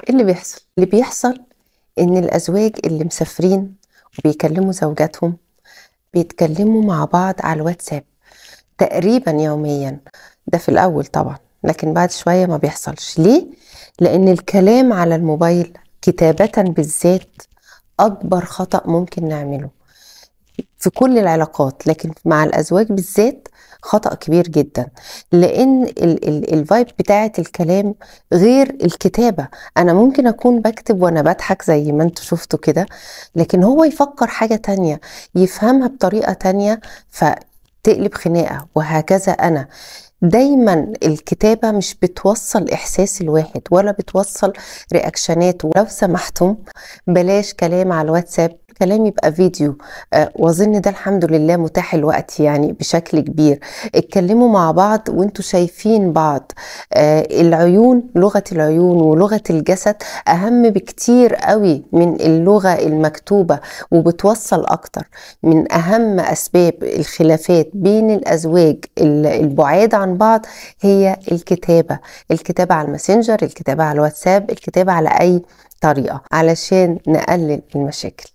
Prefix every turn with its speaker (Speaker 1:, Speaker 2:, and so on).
Speaker 1: ايه اللي بيحصل؟ اللي بيحصل ان الازواج اللي مسافرين وبيكلموا زوجاتهم بيتكلموا مع بعض على الواتساب تقريبا يوميا. ده في الاول طبعا، لكن بعد شوية ما بيحصلش. ليه؟ لان الكلام على الموبايل كتابة بالذات اكبر خطأ ممكن نعمله في كل العلاقات، لكن مع الأزواج بالذات خطأ كبير جدا. لأن الفايب بتاعة الكلام غير الكتابة. أنا ممكن أكون بكتب وأنا بضحك زي ما انتوا شفتوا كده، لكن هو يفكر حاجة تانية، يفهمها بطريقة تانية فتقلب خناقة. وهكذا أنا دايما الكتابة مش بتوصل إحساس الواحد ولا بتوصل رياكشنات. ولو سمحتم بلاش كلام على الواتساب، كلام يبقى فيديو. واظن ده الحمد لله متاح الوقت يعني بشكل كبير. اتكلموا مع بعض وانتوا شايفين بعض. العيون، لغة العيون ولغة الجسد اهم بكتير قوي من اللغة المكتوبة، وبتوصل اكتر. من اهم اسباب الخلافات بين الازواج البعاد عن بعض هي الكتابة. الكتابة على الماسنجر، الكتابة على الواتساب، الكتابة على اي طريقة علشان نقلل المشاكل.